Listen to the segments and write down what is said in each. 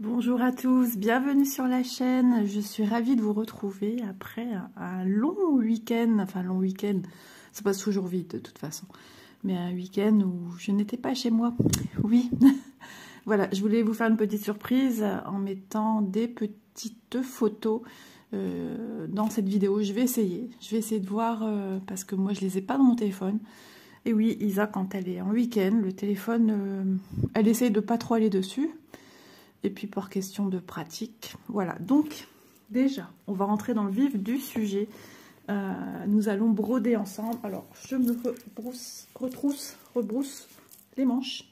Bonjour à tous, bienvenue sur la chaîne. Je suis ravie de vous retrouver après un long week-end. Enfin, long week-end, ça passe toujours vite de toute façon. Mais un week-end où je n'étais pas chez moi. Oui, voilà, je voulais vous faire une petite surprise en mettant des petites photos dans cette vidéo. Je vais essayer de voir parce que moi je les ai pas dans mon téléphone. Et oui, Isa, quand elle est en week-end, le téléphone, elle essaye de pas trop aller dessus. Et puis par question de pratique, voilà. Donc déjà, on va rentrer dans le vif du sujet. Nous allons broder ensemble. Alors, je me rebrousse les manches.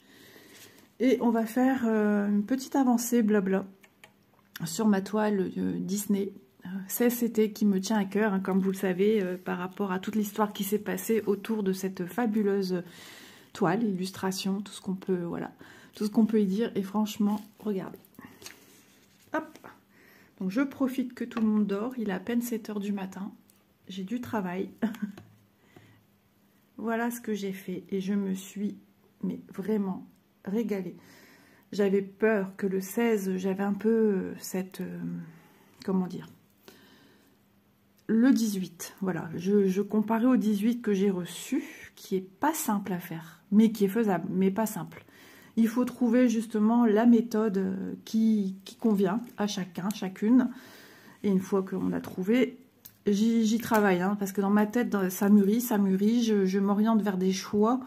Et on va faire une petite avancée blabla sur ma toile Disney. C'est cet qui me tient à cœur, hein, comme vous le savez, par rapport à toute l'histoire qui s'est passée autour de cette fabuleuse toile, illustration, tout ce qu'on peut, voilà, tout ce qu'on peut y dire. Et franchement, regardez. Hop. Donc je profite que tout le monde dort. Il est à peine 7 h du matin. J'ai du travail. Voilà ce que j'ai fait. Et je me suis mais vraiment régalée. J'avais peur que le 16, j'avais un peu cette... comment dire, le 18, voilà, je comparais au 18 que j'ai reçu, qui est pas simple à faire, mais qui est faisable, mais pas simple. Il faut trouver justement la méthode qui convient à chacun, chacune. Et une fois qu'on a trouvé, j'y travaille, hein, parce que dans ma tête, ça mûrit, je m'oriente vers des choix.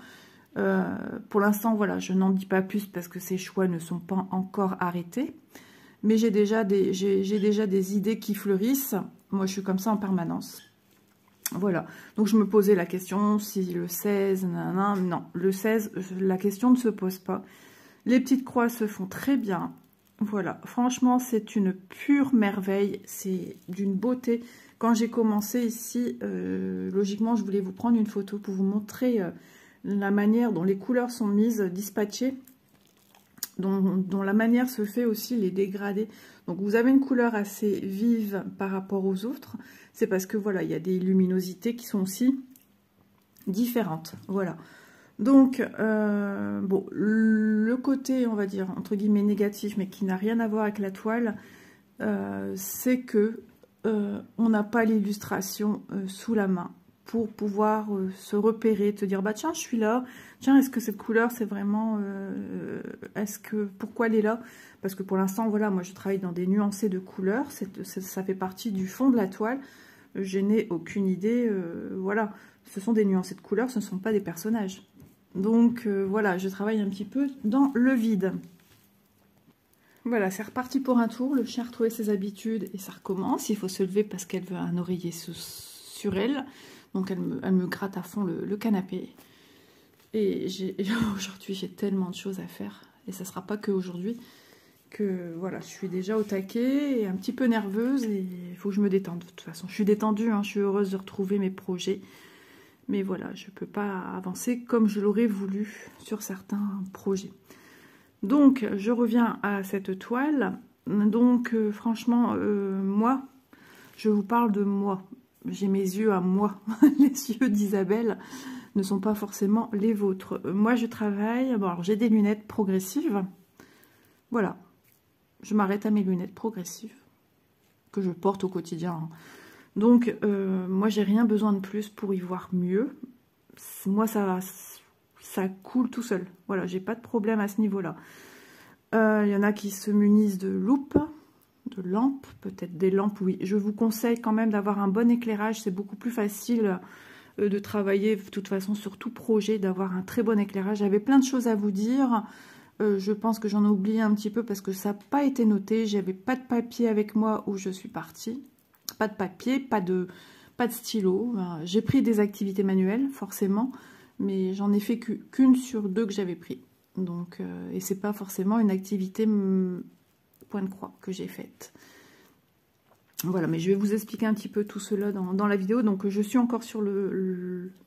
Pour l'instant, voilà, je n'en dis pas plus parce que ces choix ne sont pas encore arrêtés. Mais j'ai déjà des idées qui fleurissent. Moi, je suis comme ça en permanence. Voilà. Donc, je me posais la question si le 16... non, le 16, la question ne se pose pas. Les petites croix se font très bien. Voilà. Franchement, c'est une pure merveille. C'est d'une beauté. Quand j'ai commencé ici, logiquement, je voulais vous prendre une photo pour vous montrer la manière dont les couleurs sont mises, dispatchées. Dont la manière se fait aussi les dégradés. Donc vous avez une couleur assez vive par rapport aux autres. C'est parce que voilà, il y a des luminosités qui sont aussi différentes. Voilà. Donc, bon, le côté, on va dire, entre guillemets négatif, mais qui n'a rien à voir avec la toile, c'est que on n'a pas l'illustration sous la main pour pouvoir se repérer, te dire, bah tiens, je suis là, tiens, est-ce que cette couleur, c'est vraiment, pourquoi elle est là? Parce que pour l'instant, voilà, moi je travaille dans des nuancés de couleurs, ça fait partie du fond de la toile, je n'ai aucune idée, voilà, ce sont des nuancés de couleurs, ce ne sont pas des personnages. Donc voilà, je travaille un petit peu dans le vide. Voilà, c'est reparti pour un tour, le chien a retrouvé ses habitudes et ça recommence, il faut se lever parce qu'elle veut un oreiller sur elle. Donc elle me gratte à fond le canapé. Et aujourd'hui, j'ai tellement de choses à faire. Et ça ne sera pas qu'aujourd'hui. Que voilà, je suis déjà au taquet et un petit peu nerveuse. Et il faut que je me détende. De toute façon, je suis détendue. Hein, je suis heureuse de retrouver mes projets. Mais voilà, je ne peux pas avancer comme je l'aurais voulu sur certains projets. Donc, je reviens à cette toile. Donc, franchement, moi, je vous parle de moi. J'ai mes yeux à moi. Les yeux d'Isabelle ne sont pas forcément les vôtres. Moi, je travaille... Bon, alors, j'ai des lunettes progressives. Voilà. Je m'arrête à mes lunettes progressives que je porte au quotidien. Donc, moi, j'ai rien besoin de plus pour y voir mieux. Moi, ça coule tout seul. Voilà, j'ai pas de problème à ce niveau-là. Il y en a qui se munissent de loupes, de lampes, peut-être des lampes, oui. Je vous conseille quand même d'avoir un bon éclairage. C'est beaucoup plus facile de travailler, de toute façon, sur tout projet, d'avoir un très bon éclairage. J'avais plein de choses à vous dire. Je pense que j'en ai oublié un petit peu parce que ça n'a pas été noté. J'avais pas de papier avec moi où je suis partie. Pas de papier, pas de stylo. J'ai pris des activités manuelles, forcément, mais j'en ai fait qu'une sur deux que j'avais pris. Donc, et c'est pas forcément une activité point de croix que j'ai faite. Voilà, mais je vais vous expliquer un petit peu tout cela dans la vidéo. Donc, je suis encore sur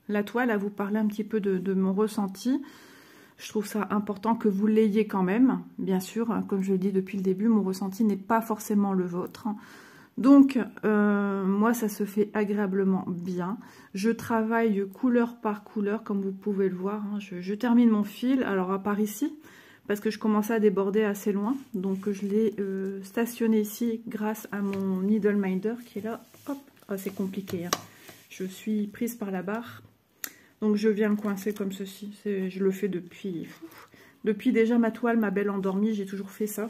la toile à vous parler un petit peu de mon ressenti. Je trouve ça important que vous l'ayez quand même. Bien sûr, comme je le dis depuis le début, mon ressenti n'est pas forcément le vôtre. Donc, moi, ça se fait agréablement bien. Je travaille couleur par couleur, comme vous pouvez le voir. Hein. Je termine mon fil. Alors, à part ici, parce que je commençais à déborder assez loin. Donc je l'ai stationné ici grâce à mon needle minder qui est là. Hop, oh, c'est compliqué, hein. Je suis prise par la barre. Donc je viens le coincer comme ceci. Je le fais depuis déjà ma toile, ma belle endormie, j'ai toujours fait ça.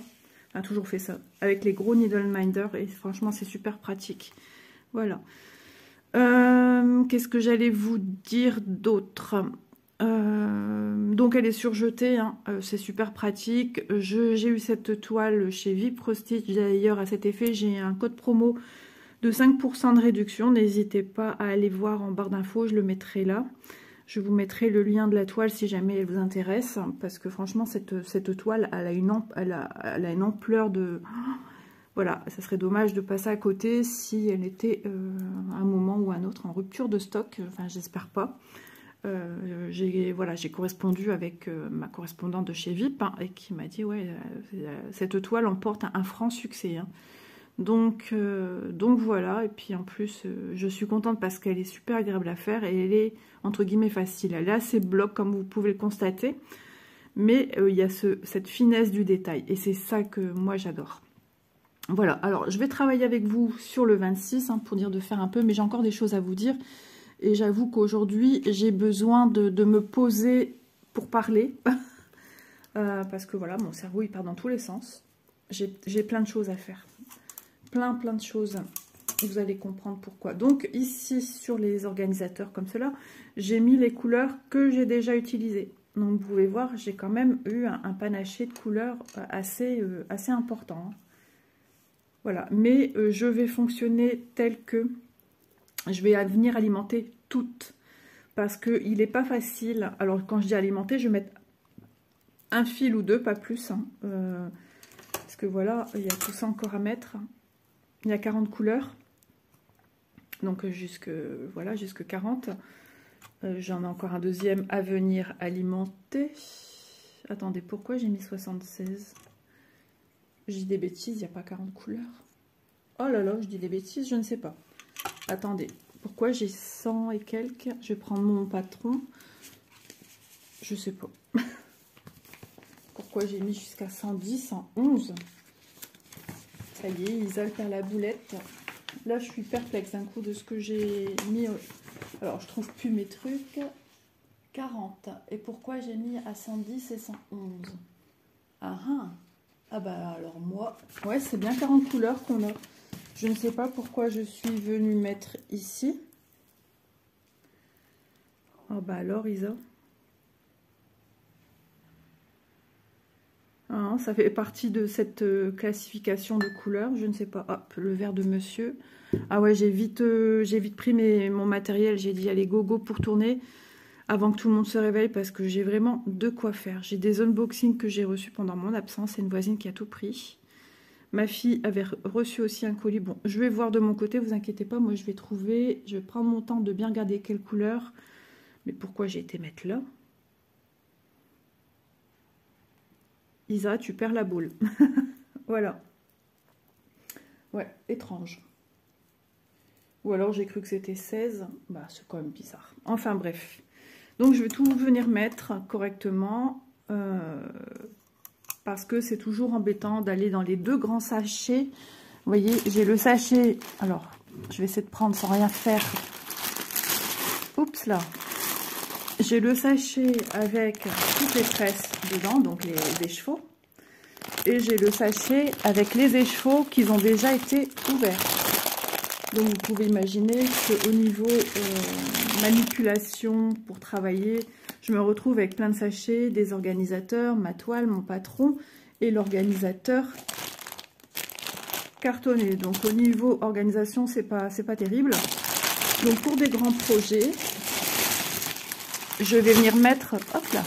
Enfin, toujours fait ça. Avec les gros needle minder. Et franchement, c'est super pratique. Voilà. Qu'est-ce que j'allais vous dire d'autre? Donc elle est surjetée, hein. C'est super pratique. J'ai eu cette toile chez VIP Prestige. D'ailleurs, à cet effet, j'ai un code promo de 5% de réduction. N'hésitez pas à aller voir en barre d'infos, je le mettrai là. Je vous mettrai le lien de la toile si jamais elle vous intéresse, parce que franchement, cette toile, elle a une ampleur de... Voilà, ça serait dommage de passer à côté si elle était à un moment ou à un autre en rupture de stock. Enfin, j'espère pas. J'ai correspondu avec ma correspondante de chez VIP, hein, et qui m'a dit, ouais, cette toile emporte un franc succès, hein. Donc voilà, et puis en plus, je suis contente parce qu'elle est super agréable à faire et elle est, entre guillemets, facile. Elle est assez bloc, comme vous pouvez le constater, mais il y a cette finesse du détail, et c'est ça que moi j'adore. Voilà, alors je vais travailler avec vous sur le 26, hein, pour dire de faire un peu, mais j'ai encore des choses à vous dire, et j'avoue qu'aujourd'hui, j'ai besoin de me poser pour parler, parce que voilà, mon cerveau, il part dans tous les sens. J'ai plein de choses à faire. Plein de choses, vous allez comprendre pourquoi. Donc ici sur les organisateurs comme cela, j'ai mis les couleurs que j'ai déjà utilisées. Donc vous pouvez voir, j'ai quand même eu un panaché de couleurs assez important, hein. Voilà, mais je vais fonctionner tel que je vais venir alimenter toutes, parce qu'il n'est pas facile. Alors quand je dis alimenter, je vais mettre un fil ou deux, pas plus, hein, parce que voilà, il y a tout ça encore à mettre. Il y a 40 couleurs, donc jusque 40. J'en ai encore un deuxième à venir alimenter. Attendez, pourquoi j'ai mis 76? Je dis des bêtises, il n'y a pas 40 couleurs. Oh là là, je dis des bêtises, je ne sais pas. Attendez, pourquoi j'ai 100 et quelques? Je vais prendre mon patron. Je sais pas. Pourquoi j'ai mis jusqu'à 110, 111? Ça y est, Isole perd la boulette. Là, je suis perplexe d'un coup de ce que j'ai mis. Alors, je trouve plus mes trucs. 40. Et pourquoi j'ai mis à 110 et 111? Ah bah alors moi... Ouais, c'est bien 40 couleurs qu'on a. Je ne sais pas pourquoi je suis venue mettre ici. Ah bah alors, Isa. Hein, ça fait partie de cette classification de couleurs, je ne sais pas. Hop, le vert de monsieur. Ah ouais, j'ai vite pris mon matériel, j'ai dit allez go pour tourner avant que tout le monde se réveille, parce que j'ai vraiment de quoi faire. J'ai des unboxings que j'ai reçus pendant mon absence, c'est une voisine qui a tout pris. Ma fille avait reçu aussi un colis. Bon, je vais voir de mon côté, vous inquiétez pas, moi je vais prendre mon temps de bien regarder quelle couleur. Mais pourquoi j'ai été mettre là? Isa, tu perds la boule. Voilà. Ouais, étrange. Ou alors j'ai cru que c'était 16. Bah, c'est quand même bizarre. Enfin bref. Donc je vais tout venir mettre correctement. Parce que c'est toujours embêtant d'aller dans les deux grands sachets. Vous voyez, j'ai le sachet. Alors, je vais essayer de prendre sans rien faire. Oups là. J'ai le sachet avec toutes les tresses dedans, donc les échevaux. Et j'ai le sachet avec les échevaux qui ont déjà été ouverts. Donc vous pouvez imaginer qu'au niveau manipulation pour travailler, je me retrouve avec plein de sachets, des organisateurs, ma toile, mon patron et l'organisateur cartonné. Donc au niveau organisation, c'est pas terrible. Donc pour des grands projets, je vais venir mettre, hop là,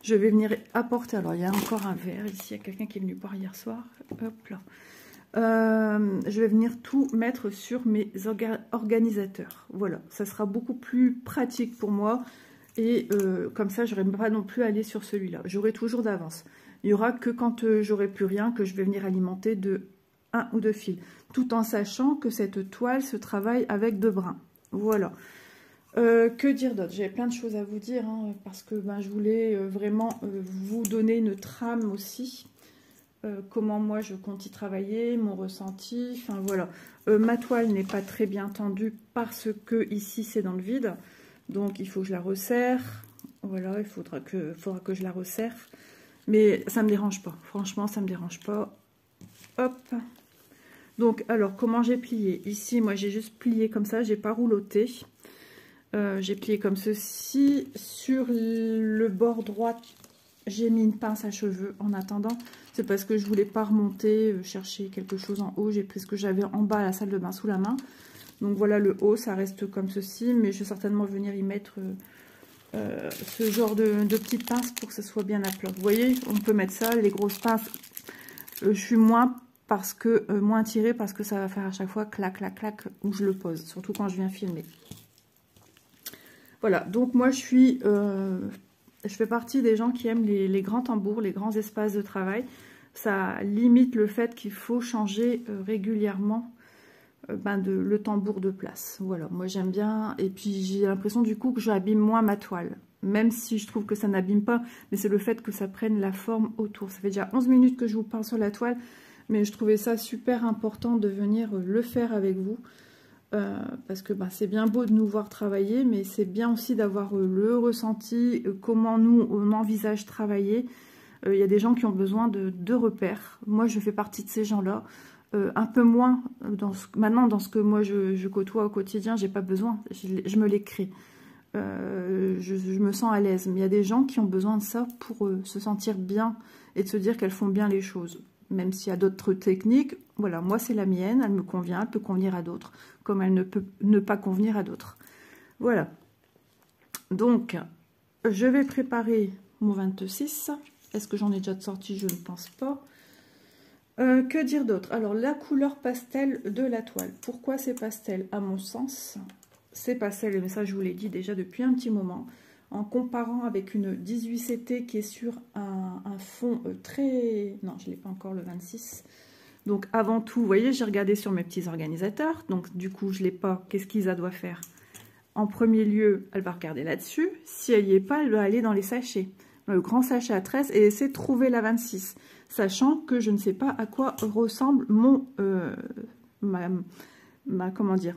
je vais venir apporter, alors il y a encore un verre ici, il y a quelqu'un qui est venu boire hier soir, hop là. Je vais venir tout mettre sur mes organisateurs. Voilà, ça sera beaucoup plus pratique pour moi. Et comme ça, je n'aurai pas non plus à aller sur celui-là. J'aurai toujours d'avance. Il n'y aura que quand j'aurai plus rien que je vais venir alimenter de 1 ou 2 fils. Tout en sachant que cette toile se travaille avec 2 brins. Voilà. Que dire d'autre? J'avais plein de choses à vous dire, hein, parce que ben, je voulais vraiment vous donner une trame aussi. Comment moi je compte y travailler, mon ressenti, enfin voilà. Ma toile n'est pas très bien tendue parce que ici c'est dans le vide. Donc il faut que je la resserre. Voilà, il faudra que je la resserre. Mais ça me dérange pas. Franchement, ça me dérange pas. Hop. Donc, alors, comment j'ai plié? Ici, moi, j'ai juste plié comme ça. J'ai pas rouloté. J'ai plié comme ceci. Sur le bord droit, j'ai mis une pince à cheveux en attendant. C'est parce que je voulais pas remonter, chercher quelque chose en haut. J'ai pris ce que j'avais en bas à la salle de bain sous la main. Donc voilà, le haut, ça reste comme ceci. Mais je vais certainement venir y mettre ce genre de petites pinces pour que ce soit bien à plat. Vous voyez, on peut mettre ça, les grosses pinces. Je suis moins tirée parce que ça va faire à chaque fois clac, clac, clac où je le pose. Surtout quand je viens filmer. Voilà, donc moi je fais partie des gens qui aiment les grands tambours, les grands espaces de travail. Ça limite le fait qu'il faut changer régulièrement le tambour de place. Voilà, moi j'aime bien. Et puis j'ai l'impression du coup que j'abîme moins ma toile. Même si je trouve que ça n'abîme pas, mais c'est le fait que ça prenne la forme autour. Ça fait déjà 11 minutes que je vous parle sur la toile, mais je trouvais ça super important de venir le faire avec vous. Parce que c'est bien beau de nous voir travailler, mais c'est bien aussi d'avoir le ressenti, comment nous on envisage travailler. Il y a des gens qui ont besoin de repères. Moi je fais partie de ces gens-là. Un peu moins maintenant dans ce que moi je côtoie au quotidien, j'ai pas besoin, je me les crée. Je me sens à l'aise, mais il y a des gens qui ont besoin de ça pour se sentir bien et de se dire qu'elles font bien les choses. Même s'il y a d'autres techniques, voilà, moi c'est la mienne, elle me convient, elle peut convenir à d'autres, comme elle ne peut ne pas convenir à d'autres. Voilà. Donc, je vais préparer mon 26. Est-ce que j'en ai déjà sorti? Je ne pense pas. Que dire d'autre? Alors, la couleur pastel de la toile. Pourquoi c'est pastel? À mon sens, c'est pastel, mais ça je vous l'ai dit déjà depuis un petit moment. En comparant avec une 18CT qui est sur un fond très... Non, je ne l'ai pas encore, le 26. Donc, avant tout, vous voyez, j'ai regardé sur mes petits organisateurs. Donc, du coup, je ne l'ai pas. Qu'est-ce qu'Isa doit faire? En premier lieu, elle va regarder là-dessus. Si elle n'y est pas, elle va aller dans les sachets. Dans le grand sachet à 13 et essayer de trouver la 26. Sachant que je ne sais pas à quoi ressemble mon... comment dire,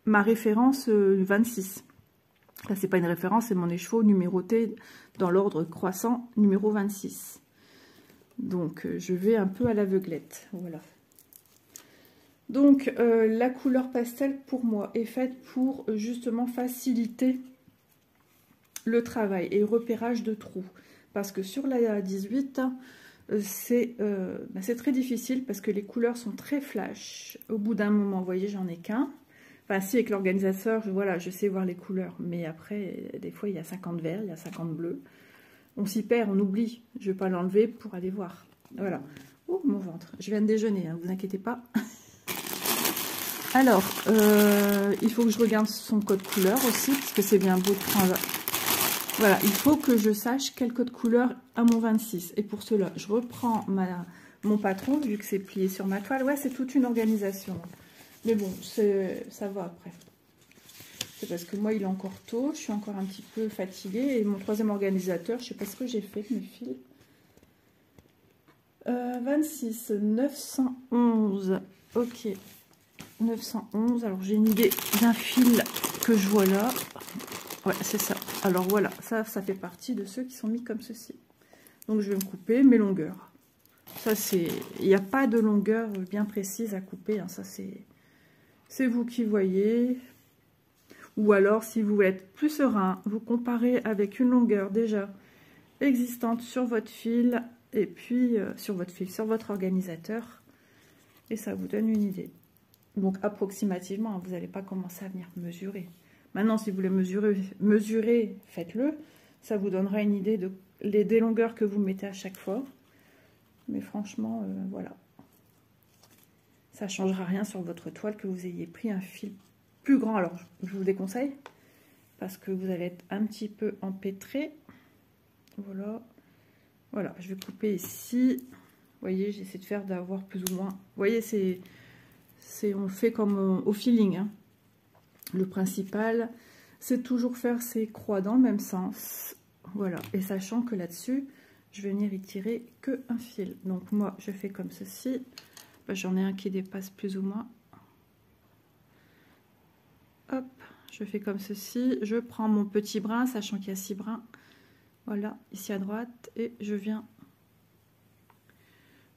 ma référence 26. Là, c'est pas une référence, c'est mon écheveau numéroté dans l'ordre croissant numéro 26. Donc, je vais un peu à l'aveuglette. Voilà. Donc, la couleur pastel, pour moi, est faite pour justement faciliter le travail et le repérage de trous. Parce que sur la 18, c'est très difficile parce que les couleurs sont très flash. Au bout d'un moment, vous voyez, j'en ai qu'un. Enfin, si, avec l'organisateur, voilà, je sais voir les couleurs. Mais après, des fois, il y a 50 verts, il y a 50 bleus. On s'y perd, on oublie. Je ne vais pas l'enlever pour aller voir. Voilà. Oh, mon ventre. Je viens de déjeuner, hein, vous inquiétez pas. Alors, il faut que je regarde son code couleur aussi, parce que c'est bien beau de prendre... Voilà, il faut que je sache quel code couleur à mon 26. Et pour cela, je reprends mon patron, vu que c'est plié sur ma toile. Ouais, c'est toute une organisation. Mais bon, ça va après. C'est parce que moi, il est encore tôt. Je suis encore un petit peu fatiguée. Et mon troisième organisateur, je ne sais pas ce que j'ai fait avec mes fils. 26, 911. Ok. 911. Alors, j'ai une idée d'un fil que je vois là. Ouais, c'est ça. Alors, voilà. Ça fait partie de ceux qui sont mis comme ceci. Donc, je vais me couper mes longueurs. Ça, c'est... Il n'y a pas de longueur bien précise à couper. Hein. Ça, c'est vous qui voyez. Ou alors, si vous voulez être plus serein, vous comparez avec une longueur déjà existante sur votre fil et puis sur votre organisateur. Et ça vous donne une idée. Donc, approximativement, vous n'allez pas commencer à venir mesurer. Maintenant, si vous voulez mesurer, faites-le. Ça vous donnera une idée des longueurs que vous mettez à chaque fois. Mais franchement, voilà. Ça ne changera rien sur votre toile que vous ayez pris un fil plus grand. Alors, je vous déconseille parce que vous allez être un petit peu empêtré. Voilà. Voilà, je vais couper ici. Vous voyez, j'essaie de faire d'avoir plus ou moins... Vous voyez, on fait comme au feeling. Hein. Le principal, c'est toujours faire ces croix dans le même sens. Voilà, et sachant que là-dessus, je vais venir y tirer que un fil. Donc moi, je fais comme ceci. Ben, j'en ai un qui dépasse plus ou moins. Hop, je fais comme ceci. Je prends mon petit brin, sachant qu'il y a 6 brins. Voilà, ici à droite, et je viens.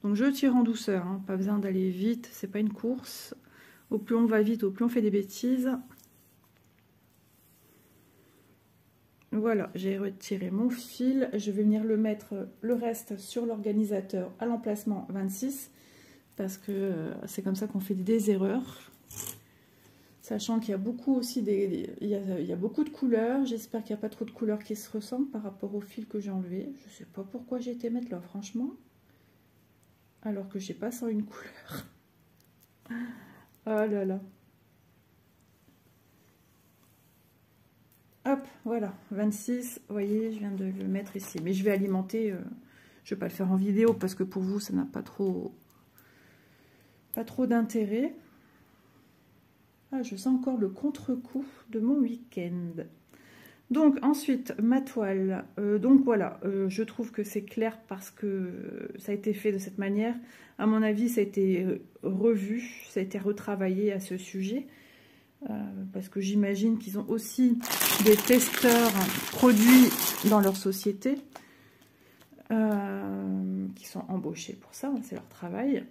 Donc je tire en douceur, hein, pas besoin d'aller vite, c'est pas une course. Au plus on va vite, au plus on fait des bêtises. Voilà, j'ai retiré mon fil. Je vais venir le mettre le reste sur l'organisateur à l'emplacement 26. Parce que c'est comme ça qu'on fait des erreurs. Sachant qu'il y a beaucoup aussi il y a beaucoup de couleurs. J'espère qu'il n'y a pas trop de couleurs qui se ressemblent par rapport au fil que j'ai enlevé. Je ne sais pas pourquoi j'ai été mettre là, franchement. Alors que j'ai pas 101 couleurs. Oh là là. Hop, voilà, 26. Vous voyez, je viens de le mettre ici. Mais je vais alimenter. Je ne vais pas le faire en vidéo parce que pour vous, ça n'a pas trop d'intérêt. Ah, je sens encore le contre-coup de mon week-end. Donc ensuite, ma toile. Donc voilà, je trouve que c'est clair parce que ça a été fait de cette manière. À mon avis, ça a été revu, ça a été retravaillé à ce sujet. Parce que j'imagine qu'ils ont aussi des testeurs produits dans leur société. Qui sont embauchés pour ça, c'est leur travail.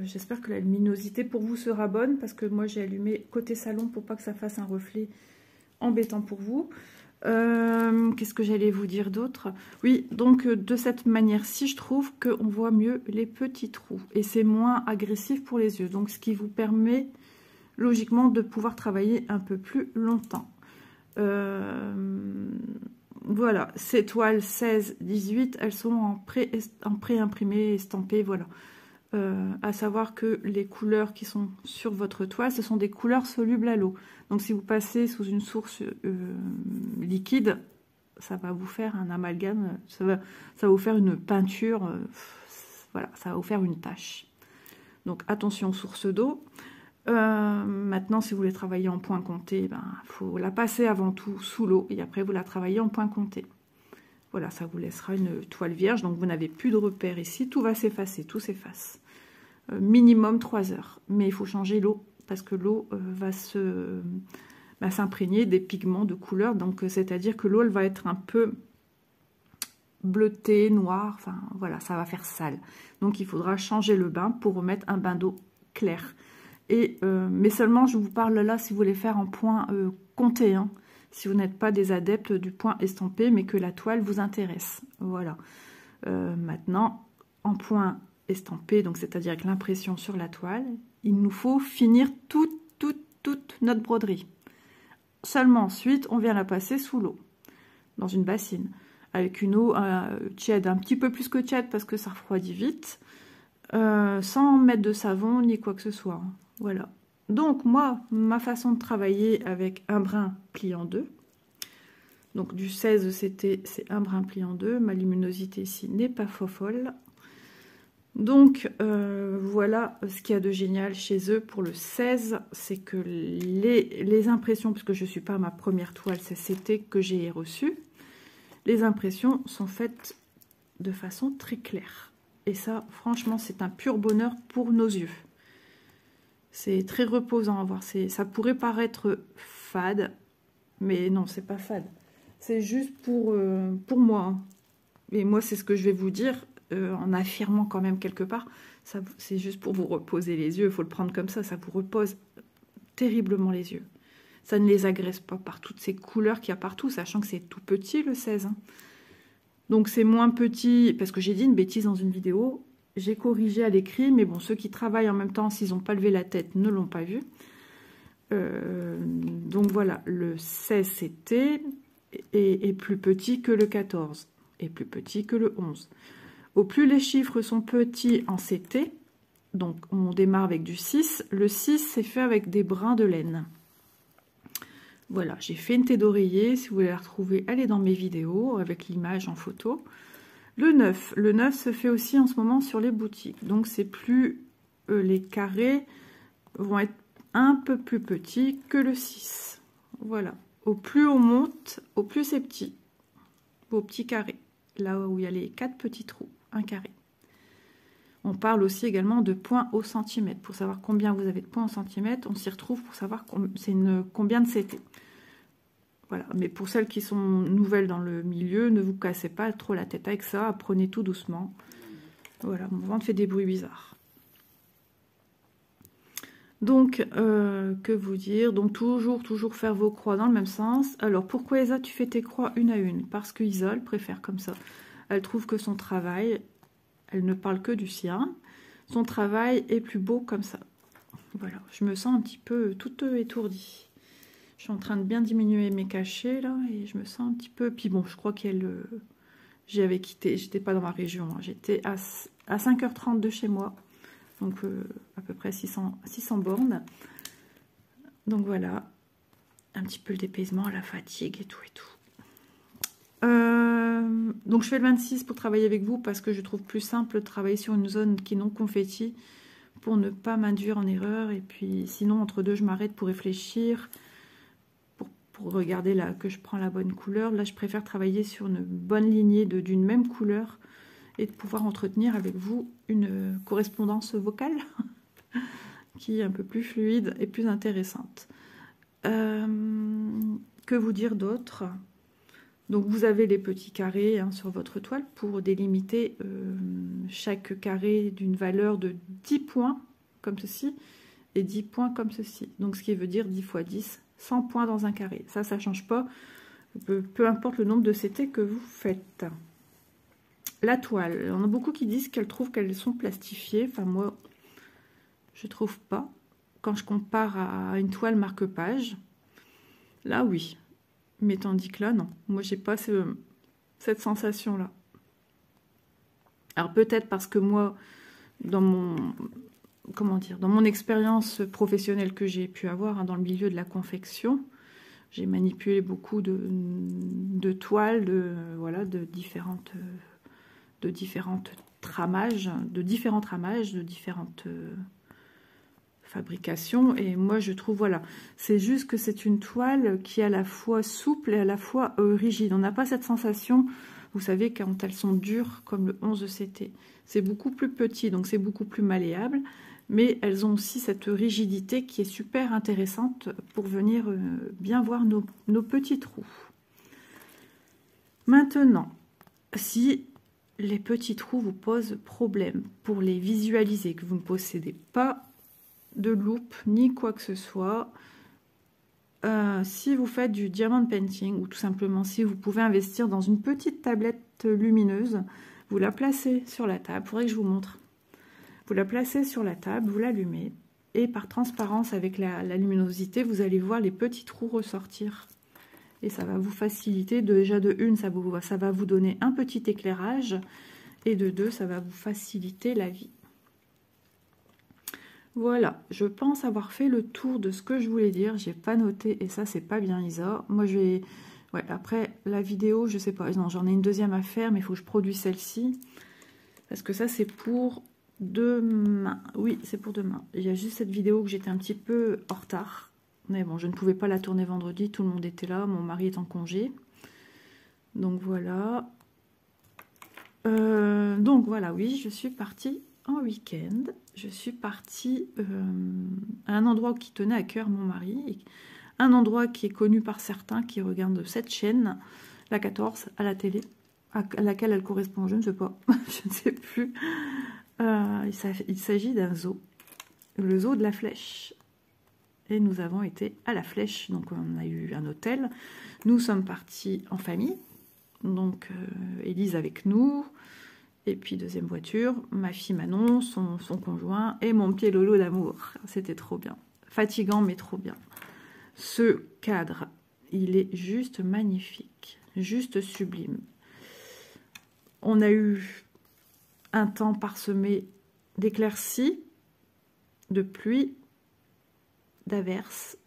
J'espère que la luminosité pour vous sera bonne parce que moi j'ai allumé côté salon pour pas que ça fasse un reflet embêtant pour vous. Qu'est-ce que j'allais vous dire d'autre? Oui, donc de cette manière-ci, je trouve qu'on voit mieux les petits trous et c'est moins agressif pour les yeux. Donc ce qui vous permet logiquement de pouvoir travailler un peu plus longtemps. Voilà, ces toiles 16-18, elles sont en pré-imprimé, estampées, voilà. À savoir que les couleurs qui sont sur votre toile, ce sont des couleurs solubles à l'eau. Donc si vous passez sous une source liquide, ça va vous faire un amalgame, ça va vous faire une peinture, voilà, ça va vous faire une tache. Donc attention aux sources d'eau. Maintenant, si vous voulez travailler en point compté, ben, faut la passer avant tout sous l'eau et après vous la travaillez en point compté. Voilà, ça vous laissera une toile vierge, donc vous n'avez plus de repères ici, tout va s'effacer, tout s'efface. Minimum 3 heures, mais il faut changer l'eau, parce que l'eau va s'imprégner des pigments de couleur, donc c'est-à-dire que l'eau, elle va être un peu bleutée, noire, enfin voilà, ça va faire sale. Donc il faudra changer le bain pour remettre un bain d'eau clair. Et, mais seulement, je vous parle là, si vous voulez faire en point compté, hein. Si vous n'êtes pas des adeptes du point estampé, mais que la toile vous intéresse. Voilà. Maintenant, en point estampé, donc c'est-à-dire avec l'impression sur la toile, il nous faut finir toute notre broderie. Seulement ensuite, on vient la passer sous l'eau, dans une bassine, avec une eau tiède, un petit peu plus que tiède, parce que ça refroidit vite, sans mettre de savon ni quoi que ce soit. Voilà. Donc moi, ma façon de travailler avec un brin plié en deux. Donc du 16 c'est un brin plié en deux. Ma luminosité ici n'est pas folle. Donc voilà ce qu'il y a de génial chez eux pour le 16. C'est que les impressions, puisque je ne suis pas à ma première toile CCT que j'ai reçue, les impressions sont faites de façon très claire. Et ça, franchement, c'est un pur bonheur pour nos yeux. C'est très reposant à voir. Ça pourrait paraître fade, mais non, c'est pas fade. C'est juste pour moi. Et moi, c'est ce que je vais vous dire, en affirmant quand même quelque part. C'est juste pour vous reposer les yeux. Il faut le prendre comme ça. Ça vous repose terriblement les yeux. Ça ne les agresse pas par toutes ces couleurs qu'il y a partout, sachant que c'est tout petit le 16. Hein. Donc c'est moins petit, parce que j'ai dit une bêtise dans une vidéo. J'ai corrigé à l'écrit, mais bon, ceux qui travaillent en même temps, s'ils n'ont pas levé la tête, ne l'ont pas vu. Donc voilà, le 16 CT est plus petit que le 14, et plus petit que le 11. Au plus les chiffres sont petits en CT, donc on démarre avec du 6, le 6 c'est fait avec des brins de laine. Voilà, j'ai fait une tête d'oreiller, si vous voulez la retrouver, elle est dans mes vidéos, avec l'image en photo. Le 9 se fait aussi en ce moment sur les boutiques. Donc, c'est plus... les carrés vont être un peu plus petits que le 6. Voilà. Au plus on monte, au plus c'est petit. Vos petits carrés. Là où il y a les 4 petits trous, un carré. On parle aussi également de points au centimètre. Pour savoir combien vous avez de points au centimètre, on s'y retrouve pour savoir combien de CT. Voilà. Mais pour celles qui sont nouvelles dans le milieu, ne vous cassez pas trop la tête avec ça. Apprenez tout doucement. Voilà, mon ventre fait des bruits bizarres. Donc, que vous dire? Donc, toujours faire vos croix dans le même sens. Alors, pourquoi Isa, tu fais tes croix une à une? Parce que Isole préfère comme ça. Elle trouve que son travail, elle ne parle que du sien, son travail est plus beau comme ça. Voilà, je me sens un petit peu toute étourdie. Je suis en train de bien diminuer mes cachets, là, et je me sens un petit peu... Puis bon, je crois qu'elle... J'avais quitté, j'étais pas dans ma région, hein. J'étais à 5h30 de chez moi. Donc à peu près 600 bornes. Donc voilà, un petit peu le dépaysement, la fatigue et tout et tout. Donc je fais le 26 pour travailler avec vous parce que je trouve plus simple de travailler sur une zone qui est non confetti pour ne pas m'induire en erreur. Et puis sinon entre deux je m'arrête pour réfléchir, pour regarder là que je prends la bonne couleur. Là je préfère travailler sur une bonne lignée d'une même couleur et de pouvoir entretenir avec vous une correspondance vocale qui est un peu plus fluide et plus intéressante. Que vous dire d'autre? Donc vous avez les petits carrés hein, sur votre toile pour délimiter chaque carré d'une valeur de 10 points comme ceci et 10 points comme ceci. Donc ce qui veut dire 10 x 10, 100 points dans un carré. Ça ne change pas, peu importe le nombre de CT que vous faites. La toile, on a beaucoup qui disent qu'elles trouvent qu'elles sont plastifiées. Enfin moi, je trouve pas. Quand je compare à une toile marque-page, là oui. Mais tandis que là, non. Moi, j'ai pas cette sensation-là. Alors peut-être parce que moi, dans mon expérience professionnelle que j'ai pu avoir hein, dans le milieu de la confection, j'ai manipulé beaucoup de toiles, de différents tramages, de différentes fabrications. Et moi, je trouve, voilà, c'est juste que c'est une toile qui est à la fois souple et à la fois rigide. On n'a pas cette sensation, vous savez, quand elles sont dures, comme le 11 CT. C'est beaucoup plus petit, donc c'est beaucoup plus malléable. Mais elles ont aussi cette rigidité qui est super intéressante pour venir bien voir nos petits trous. Maintenant, si les petits trous vous posent problème pour les visualiser, que vous ne possédez pas de loupe ni quoi que ce soit, si vous faites du diamond painting ou tout simplement si vous pouvez investir dans une petite tablette lumineuse, vous la placez sur la table, il faudrait que je vous montre. Vous la placez sur la table, vous l'allumez et par transparence avec la luminosité, vous allez voir les petits trous ressortir. Et ça va vous faciliter, déjà de une, ça va vous donner un petit éclairage, et de deux, ça va vous faciliter la vie. Voilà, je pense avoir fait le tour de ce que je voulais dire. J'ai pas noté, et ça, c'est pas bien, Isa. Moi, je vais... Ouais, après, la vidéo, je sais pas. Non, j'en ai une deuxième à faire, mais il faut que je produise celle-ci. Parce que ça, c'est pour demain. Oui, c'est pour demain. Il y a juste cette vidéo que j'étais un petit peu en retard. Mais bon, je ne pouvais pas la tourner vendredi, tout le monde était là, mon mari est en congé. Donc voilà. Donc voilà, oui, je suis partie en week-end. Je suis partie à un endroit qui tenait à cœur mon mari. Un endroit qui est connu par certains qui regardent cette chaîne, la 14, à la télé, à laquelle elle correspond, je ne sais pas, je ne sais plus. Il s'agit d'un zoo, le zoo de la Flèche. Et nous avons été à la Flèche, donc on a eu un hôtel. Nous sommes partis en famille, donc Élise avec nous, et puis deuxième voiture, ma fille Manon, son conjoint, et mon petit Lolo d'amour. C'était trop bien, fatigant mais trop bien. Ce cadre, il est juste magnifique, juste sublime. On a eu un temps parsemé d'éclaircies, de pluie, d'averses.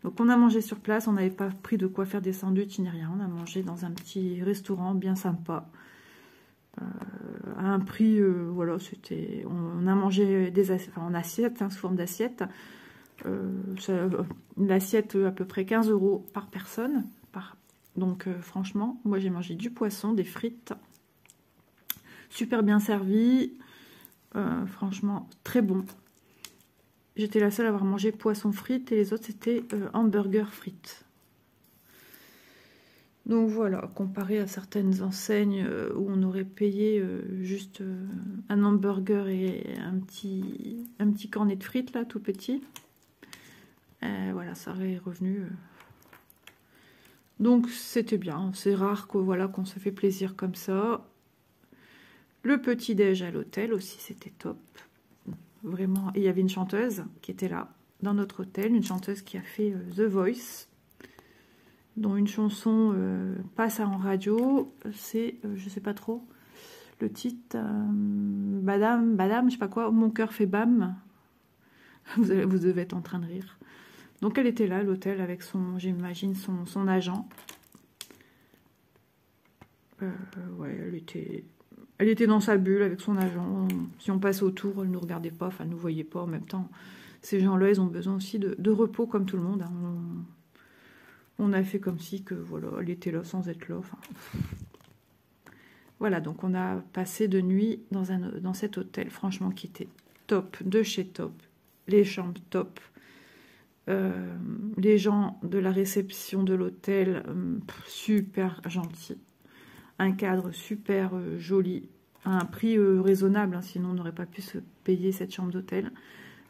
Donc on a mangé sur place, on n'avait pas pris de quoi faire des sandwichs ni rien, on a mangé dans un petit restaurant bien sympa, à un prix, voilà, c'était, on a mangé en assiette, hein, sous forme d'assiette, L'assiette à peu près 15 € par personne. Donc franchement, moi j'ai mangé du poisson, des frites, super bien servi, franchement très bon. J'étais la seule à avoir mangé poisson frites et les autres c'était hamburger frites. Donc voilà, comparé à certaines enseignes où on aurait payé juste un hamburger et un petit cornet de frites là, tout petit. Voilà, ça aurait revenu. Donc c'était bien, c'est rare que, voilà, qu'on se fait plaisir comme ça. Le petit-déj à l'hôtel aussi, c'était top. Vraiment, et il y avait une chanteuse qui était là, dans notre hôtel, une chanteuse qui a fait The Voice, dont une chanson passe en radio, c'est, je sais pas trop, le titre, Badam, Badam, je sais pas quoi, Mon cœur fait bam. Vous devez être en train de rire. Donc elle était là à l'hôtel avec son, j'imagine, son agent. Ouais, elle était dans sa bulle avec son agent. Si on passait autour, elle ne nous regardait pas, enfin, elle ne nous voyait pas en même temps. Ces gens-là, ils ont besoin aussi de repos comme tout le monde. Hein. On a fait comme si que, voilà, elle était là sans être là. Enfin. Voilà, donc on a passé de nuit dans cet hôtel, franchement, qui était top, de chez top. Les chambres top. Les gens de la réception de l'hôtel, super gentils. Un cadre super joli, à un prix raisonnable, hein, sinon on n'aurait pas pu se payer cette chambre d'hôtel.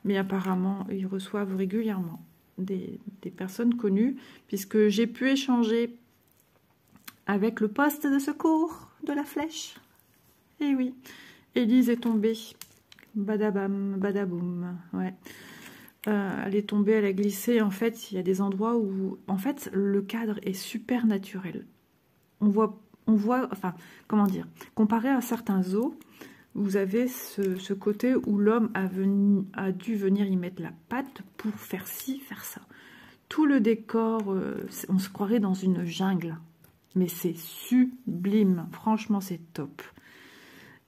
Mais apparemment, ils reçoivent régulièrement des personnes connues, puisque j'ai pu échanger avec le poste de secours de la Flèche. Et oui, Élise est tombée. Badabam, badaboum, ouais. Elle est tombée, elle a glissé. En fait, il y a des endroits où, en fait, le cadre est super naturel. On voit, enfin, comment dire, comparé à certains zoos, vous avez ce côté où l'homme a dû venir y mettre la patte pour faire ci, faire ça. Tout le décor, on se croirait dans une jungle. Mais c'est sublime, franchement, c'est top.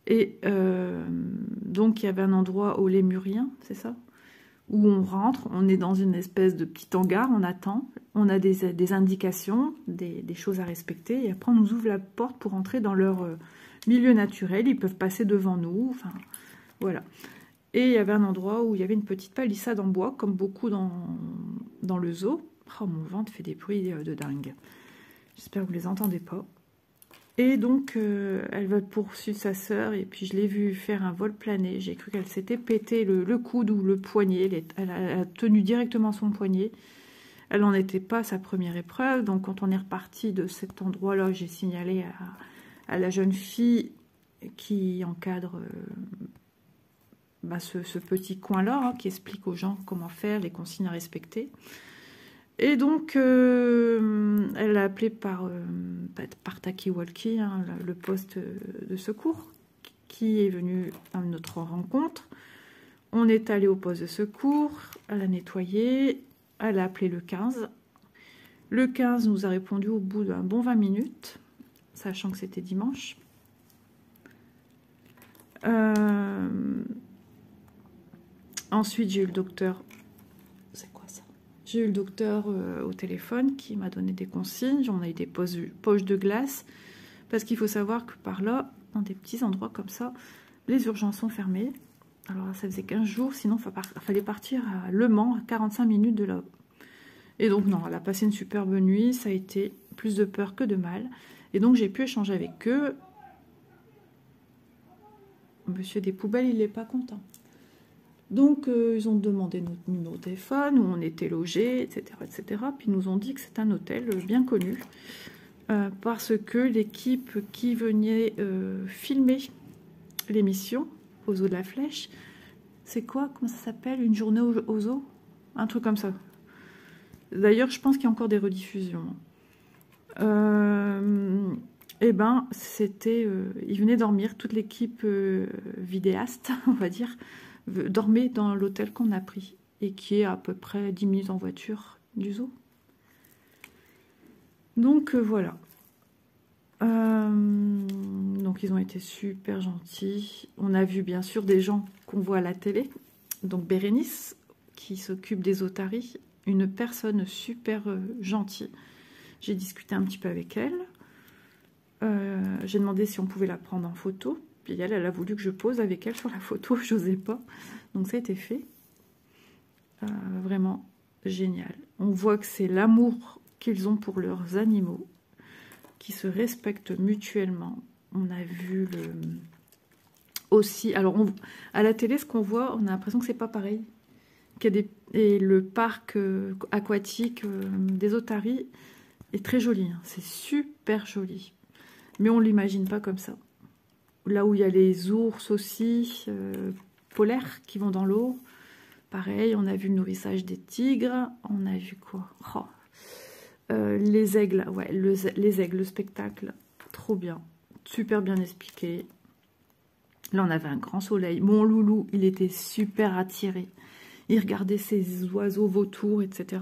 Et donc, il y avait un endroit au Lémurien, c'est ça ? Où on rentre, on est dans une espèce de petit hangar, on attend, on a des indications, des choses à respecter, et après on nous ouvre la porte pour entrer dans leur milieu naturel, ils peuvent passer devant nous, enfin, voilà. Et il y avait un endroit où il y avait une petite palissade en bois, comme beaucoup dans le zoo. Oh, mon ventre fait des bruits de dingue. J'espère que vous ne les entendez pas. Et donc, elle va poursuivre sa sœur, et puis je l'ai vue faire un vol plané. J'ai cru qu'elle s'était pété le coude ou le poignet. Elle a tenu directement son poignet. Elle n'en était pas à sa première épreuve. Donc, quand on est reparti de cet endroit-là, j'ai signalé à la jeune fille qui encadre ce petit coin-là, hein, qui explique aux gens comment faire, les consignes à respecter. Et donc, elle a appelé par talkie-walkie, hein, le poste de secours qui est venu à notre rencontre. On est allé au poste de secours, elle a nettoyé, elle a appelé le 15. Le 15 nous a répondu au bout d'un bon 20 minutes, sachant que c'était dimanche. Ensuite, j'ai eu le docteur. J'ai eu le docteur au téléphone qui m'a donné des consignes. On a eu des poches de glace. Parce qu'il faut savoir que par là, dans des petits endroits comme ça, les urgences sont fermées. Alors ça faisait 15 jours, sinon il fallait partir à Le Mans, à 45 minutes de là. Et donc non, elle a passé une superbe nuit. Ça a été plus de peur que de mal. Et donc j'ai pu échanger avec eux. Monsieur des poubelles, il n'est pas content. Donc, ils ont demandé notre numéro de téléphone, où on était logés, etc., etc. Puis, ils nous ont dit que c'est un hôtel bien connu, parce que l'équipe qui venait filmer l'émission au zoo de la Flèche, c'est quoi? Comment ça s'appelle? Une journée au zoo? Un truc comme ça. D'ailleurs, je pense qu'il y a encore des rediffusions. Eh ben, c'était... ils venaient dormir, toute l'équipe vidéaste, on va dire, dormait dans l'hôtel qu'on a pris et qui est à peu près 10 minutes en voiture du zoo. Donc voilà. Donc ils ont été super gentils. On a vu bien sûr des gens qu'on voit à la télé. Donc Bérénice, qui s'occupe des otaries, une personne super gentille. J'ai discuté un petit peu avec elle. J'ai demandé si on pouvait la prendre en photo. Puis elle a voulu que je pose avec elle sur la photo. Je n'osais pas. Donc ça a été fait. Vraiment génial. On voit que c'est l'amour qu'ils ont pour leurs animaux, qui se respectent mutuellement. On a vu aussi... Alors, à la télé, ce qu'on voit, on a l'impression que c'est pas pareil. Et le parc aquatique des otaries est très joli. Hein. C'est super joli. Mais on ne l'imagine pas comme ça. Là où il y a les ours aussi, polaires, qui vont dans l'eau. Pareil, on a vu le nourrissage des tigres. On a vu quoi? Les aigles, ouais, les aigles, le spectacle, trop bien. Super bien expliqué. Là, on avait un grand soleil. Mon loulou, il était super attiré. Il regardait ces oiseaux vautours, etc.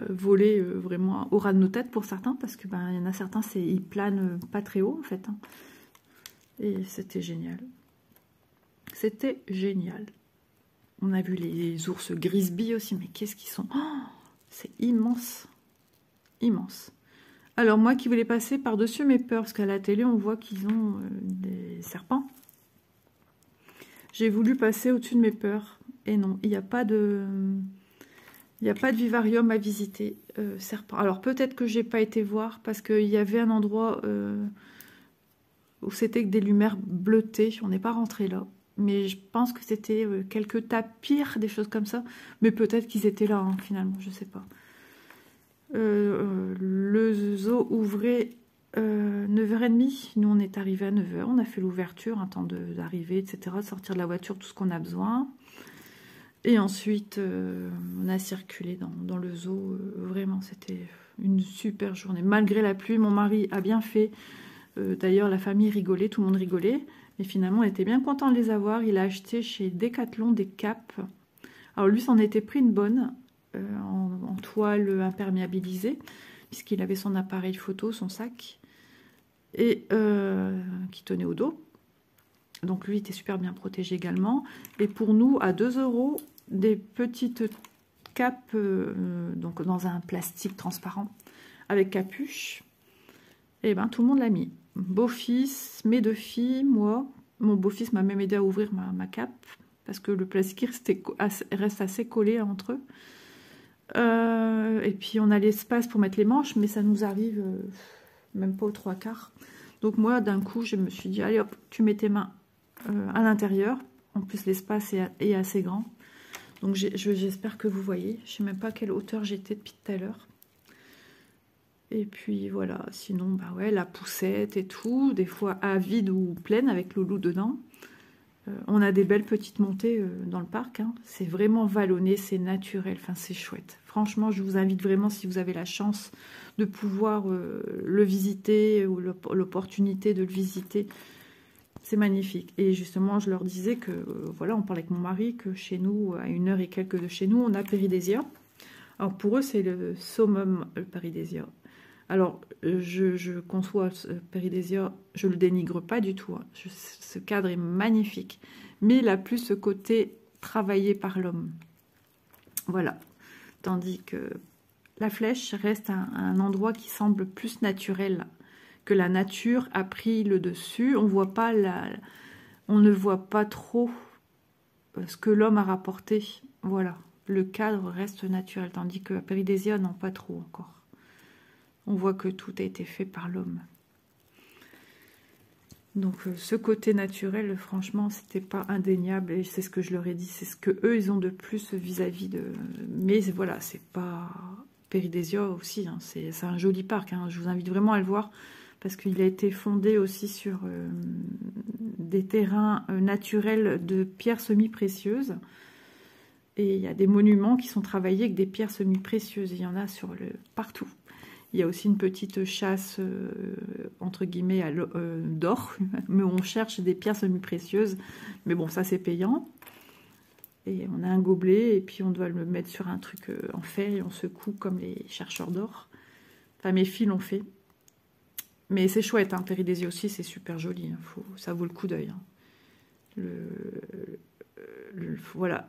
Voler vraiment au ras de nos têtes pour certains, parce que il y en a certains, ils planent pas très haut, en fait. Hein. Et c'était génial. C'était génial. On a vu les ours Grisby aussi, mais qu'est-ce qu'ils sont... Oh, c'est immense. Immense. Alors, moi qui voulais passer par-dessus mes peurs, parce qu'à la télé, on voit qu'ils ont des serpents. J'ai voulu passer au-dessus de mes peurs. Et non, il n'y a pas de... Il n'y a pas de vivarium à visiter, serpent. Alors, peut-être que j'ai pas été voir, parce qu'il y avait un endroit où c'était que des lumières bleutées. On n'est pas rentré là. Mais je pense que c'était quelques tapirs, des choses comme ça. Mais peut-être qu'ils étaient là, hein, finalement, je sais pas. Le zoo ouvrait 9h30. Nous, on est arrivé à 9h. On a fait l'ouverture, un temps d'arriver, etc. De sortir de la voiture, tout ce qu'on a besoin. Et ensuite, on a circulé dans le zoo. Vraiment, c'était une super journée. Malgré la pluie, mon mari a bien fait. D'ailleurs, la famille rigolait, tout le monde rigolait. Mais finalement, on était bien content de les avoir. Il a acheté chez Decathlon des capes. Alors lui, s'en était pris une bonne en toile imperméabilisée, puisqu'il avait son appareil photo, son sac, et qui tenait au dos. Donc lui était super bien protégé également. Et pour nous, à 2 €, des petites capes donc dans un plastique transparent avec capuche. Et ben tout le monde l'a mis. Beau-fils, mes 2 filles, moi. Mon beau-fils m'a même aidé à ouvrir ma cape parce que le plastique reste assez collé entre eux. Et puis on a l'espace pour mettre les manches, mais ça nous arrive même pas aux 3/4. Donc moi, d'un coup, je me suis dit, allez hop, tu mets tes mains à l'intérieur. En plus, l'espace est assez grand. Donc j'espère que vous voyez. Je sais même pas à quelle hauteur j'étais depuis tout à l'heure. Et puis voilà, sinon, bah ouais, la poussette et tout, des fois à vide ou pleine avec Loulou dedans. On a des belles petites montées dans le parc. Hein. C'est vraiment vallonné, c'est naturel, enfin c'est chouette. Franchement, je vous invite vraiment, si vous avez la chance de pouvoir le visiter ou l'opportunité de le visiter, c'est magnifique. Et justement, je leur disais que, voilà, on parlait avec mon mari, que chez nous, à 1 heure et quelques de chez nous, on a Péridésia. Alors pour eux, c'est le summum, le Péridésia. Alors, je conçois Péridésia, je ne le dénigre pas du tout. Hein. Ce cadre est magnifique. Mais il a plus ce côté travaillé par l'homme. Voilà. Tandis que la flèche reste un endroit qui semble plus naturel, que la nature a pris le dessus. On ne voit pas trop ce que l'homme a rapporté. Voilà. Le cadre reste naturel. Tandis que Péridésia, non, pas trop encore. On voit que tout a été fait par l'homme. Donc ce côté naturel, franchement, c'était pas indéniable. Et c'est ce que je leur ai dit. C'est ce que eux ils ont de plus vis-à-vis de... Mais voilà, c'est pas... Péridésia aussi, hein, c'est un joli parc. Hein. Je vous invite vraiment à le voir. Parce qu'il a été fondé aussi sur des terrains naturels de pierres semi-précieuses. Et il y a des monuments qui sont travaillés avec des pierres semi-précieuses. Il y en a partout. Il y a aussi une petite chasse, entre guillemets, d'or, mais on cherche des pierres semi-précieuses. Mais bon, ça, c'est payant. Et on a un gobelet, et puis on doit le mettre sur un truc en fer, et on secoue comme les chercheurs d'or. Enfin, mes filles l'ont fait. Mais c'est chouette, hein, Péridésia aussi, c'est super joli. Hein, ça vaut le coup d'œil. Hein. voilà,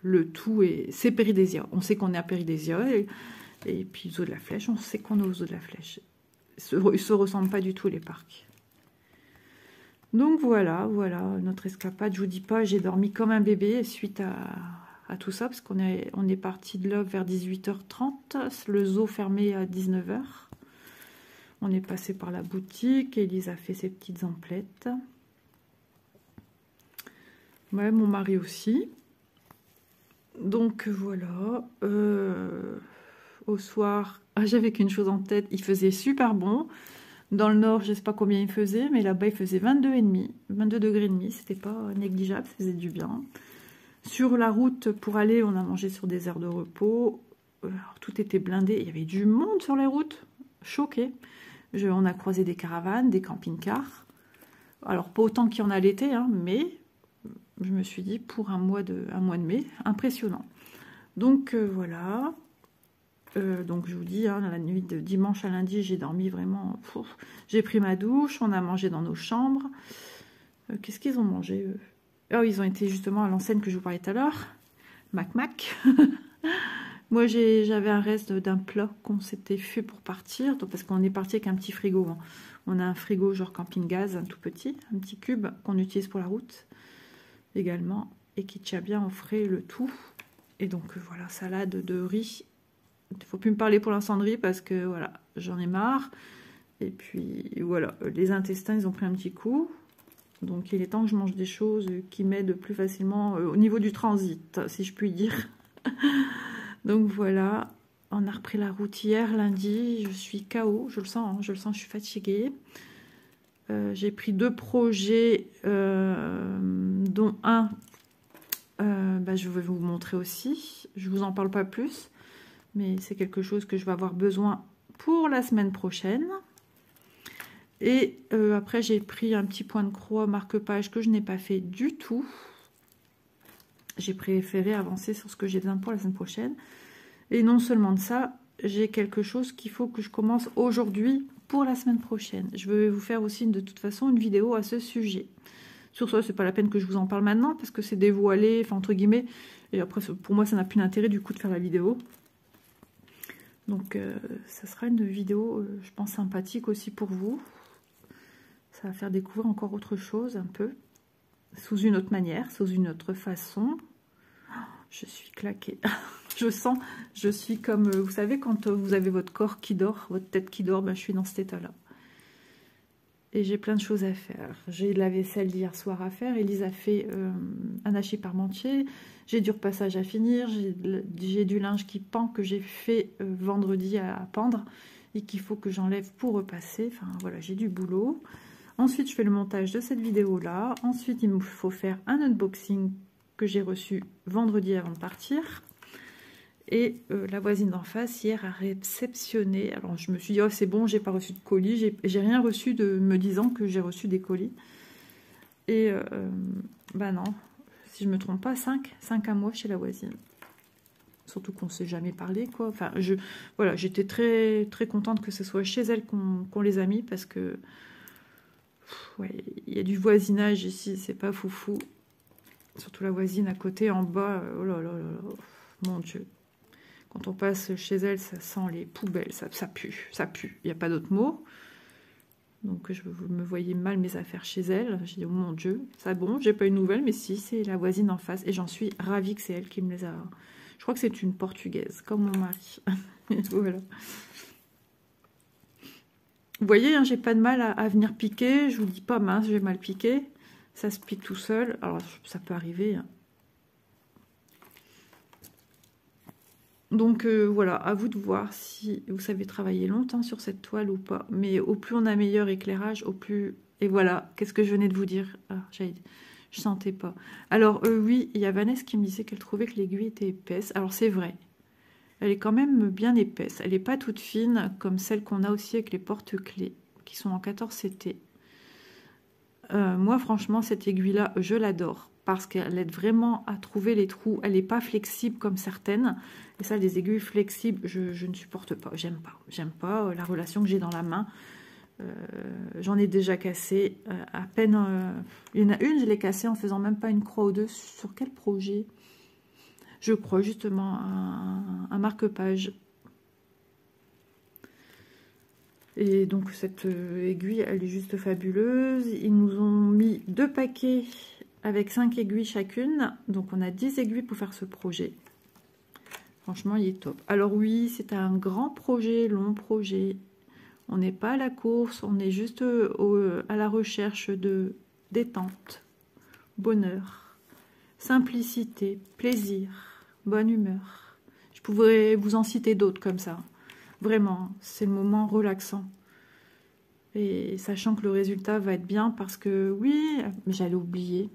le tout c'est Péridésia. On sait qu'on est à Péridésia, et puis les eaux de la Flèche, on sait qu'on est aux eaux de la Flèche. Ils se ressemblent pas du tout, les parcs. Donc voilà, notre escapade. Je vous dis pas, j'ai dormi comme un bébé suite à tout ça, parce qu'on est parti de là vers 18h30, le zoo fermé à 19h. On est passé par la boutique, Élise a fait ses petites emplettes. Ouais, mon mari aussi. Donc voilà. Au soir, j'avais qu'une chose en tête, il faisait super bon. Dans le nord, je ne sais pas combien il faisait, mais là-bas, il faisait 22 degrés et demi. C'était pas négligeable, ça faisait du bien. Sur la route pour aller, on a mangé sur des aires de repos. Alors, tout était blindé. Il y avait du monde sur les routes. Choqué. On a croisé des caravanes, des camping-cars. Alors, pas autant qu'il y en a l'été, hein, mais je me suis dit, pour un mois de mai, impressionnant. Donc, voilà. Donc je vous dis, hein, la nuit de dimanche à lundi, j'ai dormi vraiment. J'ai pris ma douche, on a mangé dans nos chambres. Qu'est-ce qu'ils ont mangé eux? Oh, ils ont été justement à l'enseigne que je vous parlais tout à l'heure. Mac. Moi, j'avais un reste d'un plat qu'on s'était fait pour partir, parce qu'on est parti avec un petit frigo. Hein. On a un frigo genre camping-gaz, un tout petit, un petit cube qu'on utilise pour la route également, et qui tient bien au frais le tout. Et donc voilà, salade de riz. Il ne faut plus me parler pour l'instant de riz parce que voilà, j'en ai marre. Et puis voilà, les intestins, ils ont pris un petit coup. Donc il est temps que je mange des choses qui m'aident plus facilement au niveau du transit, si je puis dire. Donc voilà, on a repris la route hier, lundi. Je suis KO, je le sens, je suis fatiguée. J'ai pris 2 projets, dont un, je vais vous montrer aussi. Je ne vous en parle pas plus. Mais c'est quelque chose que je vais avoir besoin pour la semaine prochaine. Et après, j'ai pris un petit point de croix marque-page que je n'ai pas fait du tout. J'ai préféré avancer sur ce que j'ai besoin pour la semaine prochaine. Et non seulement de ça, j'ai quelque chose qu'il faut que je commence aujourd'hui pour la semaine prochaine. Je vais vous faire aussi de toute façon une vidéo à ce sujet. Sur ça, c'est pas la peine que je vous en parle maintenant parce que c'est dévoilé, enfin entre guillemets. Et après, pour moi, ça n'a plus d'intérêt du coup de faire la vidéo. Donc, ça sera une vidéo, je pense, sympathique aussi pour vous. Ça va faire découvrir encore autre chose, un peu. Sous une autre manière, sous une autre façon. Je suis claquée. Je suis comme, vous savez, quand vous avez votre corps qui dort, votre tête qui dort, je suis dans cet état-là. Et j'ai plein de choses à faire. J'ai de la vaisselle d'hier soir à faire. Élise a fait un hachis parmentier. J'ai du repassage à finir. J'ai du linge qui pend que j'ai fait vendredi à pendre et qu'il faut que j'enlève pour repasser. Enfin voilà, j'ai du boulot. Ensuite, je fais le montage de cette vidéo-là. Ensuite, il me faut faire un unboxing que j'ai reçu vendredi avant de partir. Et la voisine d'en face, hier, a réceptionné. Alors, je me suis dit, oh, c'est bon, j'ai pas reçu de colis. J'ai rien reçu de me disant que j'ai reçu des colis. Et, non, si je me trompe pas, 5 à moi chez la voisine. Surtout qu'on ne s'est jamais parlé, quoi. Enfin, voilà, j'étais très, très contente que ce soit chez elle qu'on les a mis parce que, ouais, il y a du voisinage ici, c'est pas foufou. Surtout la voisine à côté, en bas, oh là là là là, mon Dieu. Quand on passe chez elle, ça sent les poubelles, ça pue, il n'y a pas d'autre mot. Donc je me voyais mal mes affaires chez elle. J'ai dit, oh mon Dieu, ça bon, j'ai pas eu de nouvelles, mais si, c'est la voisine en face. Et j'en suis ravie que c'est elle qui me les a... Je crois que c'est une Portugaise, comme mon mari. Voilà. Vous voyez, hein, j'ai pas de mal à venir piquer. Je vous dis pas, mince, je vais mal piquer. Ça se pique tout seul. Alors, ça peut arriver, hein. Donc voilà, à vous de voir si vous savez travailler longtemps sur cette toile ou pas. Mais au plus on a meilleur éclairage, au plus... Et voilà, qu'est-ce que je venais de vous dire? Je sentais pas. Alors oui, il y a Vanessa qui me disait qu'elle trouvait que l'aiguille était épaisse. Alors c'est vrai, elle est quand même bien épaisse. Elle n'est pas toute fine comme celle qu'on a aussi avec les porte-clés, qui sont en 14 CT. Moi franchement, cette aiguille-là, je l'adore. Parce qu'elle aide vraiment à trouver les trous. Elle n'est pas flexible comme certaines. Et ça, les aiguilles flexibles, je ne supporte pas. J'aime pas la relation que j'ai dans la main. J'en ai déjà cassé à peine. Il y en a une, je l'ai cassée en faisant même pas une croix ou deux. Sur quel projet? Je crois justement un marque-page. Et donc cette aiguille, elle est juste fabuleuse. Ils nous ont mis 2 paquets avec 5 aiguilles chacune. Donc on a 10 aiguilles pour faire ce projet. Franchement, il est top. Alors oui, c'est un grand projet, long projet. On n'est pas à la course, on est juste à la recherche de détente, bonheur, simplicité, plaisir, bonne humeur. Je pourrais vous en citer d'autres comme ça. Vraiment, c'est le moment relaxant. Et sachant que le résultat va être bien parce que, oui, j'allais oublier.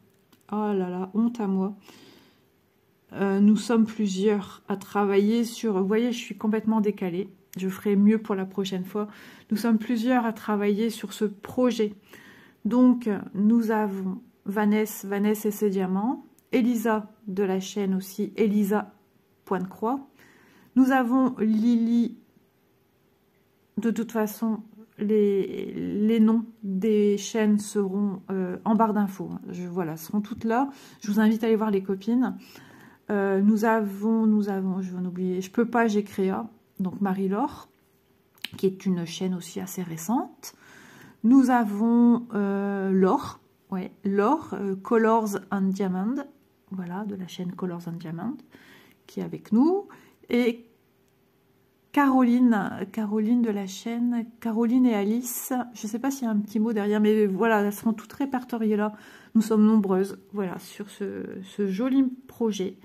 Oh là là, honte à moi. Nous sommes plusieurs à travailler sur... Vous voyez, je suis complètement décalée. Je ferai mieux pour la prochaine fois. Nous sommes plusieurs à travailler sur ce projet. Donc, nous avons Vanessa et ses diamants. Elisa de la chaîne aussi, Elisa Point de Croix. Nous avons Lily. De toute façon, les noms des chaînes seront en barre d'infos. Voilà, seront toutes là. Je vous invite à aller voir les copines. Nous avons, je vais en oublier, Je peux pas, j'ai créé, donc Marie-Laure, qui est une chaîne aussi assez récente. Nous avons Laure, ouais, Laure, Colors and Diamond, voilà, de la chaîne Colors and Diamond, qui est avec nous. Et Caroline de la chaîne Caroline et Alice. Je ne sais pas s'il y a un petit mot derrière, mais voilà, elles seront toutes répertoriées là. Nous sommes nombreuses, voilà, sur ce joli projet.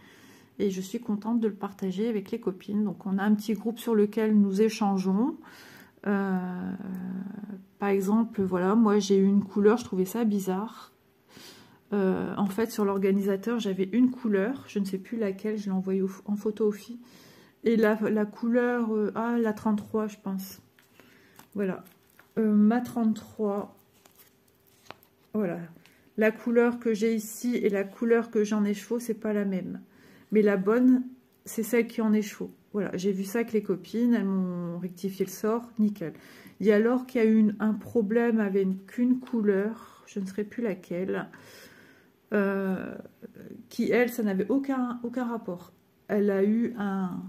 Et je suis contente de le partager avec les copines. Donc, on a un petit groupe sur lequel nous échangeons. Par exemple, voilà, moi, j'ai eu une couleur, je trouvais ça bizarre. En fait, sur l'organisateur, j'avais une couleur. Je ne sais plus laquelle, je l'ai envoyée en photo aux filles. Et la couleur, la 33, je pense. Voilà. Ma 33. Voilà. La couleur que j'ai ici et la couleur que j'ai en écheveau, c'est pas la même. Mais la bonne, c'est celle qui est en écheveau. Voilà, j'ai vu ça avec les copines, elles m'ont rectifié le sort, nickel. Il y a Laure qui a eu un problème avec une couleur, je ne sais plus laquelle, qui, elle, ça n'avait aucun rapport. Elle a eu un...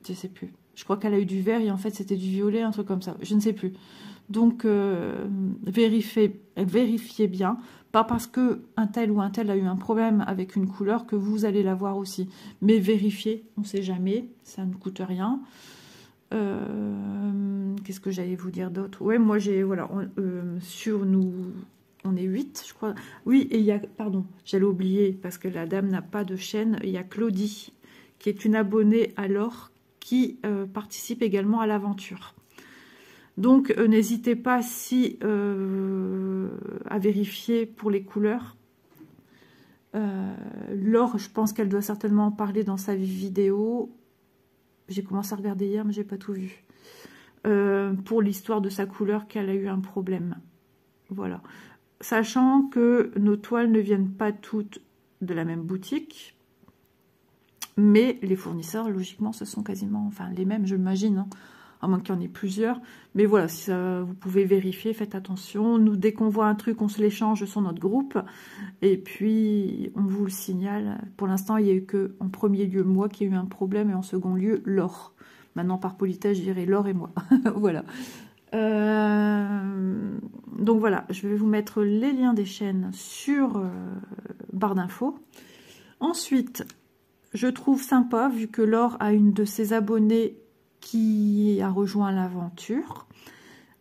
Je sais plus. Je crois qu'elle a eu du vert et en fait, c'était du violet, un truc comme ça. Je ne sais plus. Donc, vérifiez bien. Pas parce qu'un tel ou un tel a eu un problème avec une couleur que vous allez l'avoir aussi. Mais vérifiez, on ne sait jamais, ça ne coûte rien. Qu'est-ce que j'allais vous dire d'autre? Ouais, moi j'ai, voilà, sur nous, on est 8, je crois. Oui, et il y a, pardon, j'allais oublier, parce que la dame n'a pas de chaîne, il y a Claudie, qui est une abonnée à l'or, qui participe également à l'aventure. Donc, n'hésitez pas à vérifier pour les couleurs. Laure, je pense qu'elle doit certainement en parler dans sa vidéo. J'ai commencé à regarder hier, mais j'ai pas tout vu. Pour l'histoire de sa couleur, qu'elle a eu un problème. Voilà. Sachant que nos toiles ne viennent pas toutes de la même boutique, mais les fournisseurs, logiquement, ce sont quasiment les mêmes, je l'imagine, hein. À moins qu'il y en ait plusieurs. Mais voilà, si vous pouvez vérifier, faites attention. Nous, dès qu'on voit un truc, on se l'échange sur notre groupe. Et puis, on vous le signale. Pour l'instant, il n'y a eu que, en premier lieu, moi qui ai eu un problème, et en second lieu, Laure. Maintenant, par politesse, je dirais Laure et moi. Voilà. Donc voilà, je vais vous mettre les liens des chaînes sur barre d'infos. Ensuite, je trouve sympa, vu que Laure a une de ses abonnées qui a rejoint l'aventure.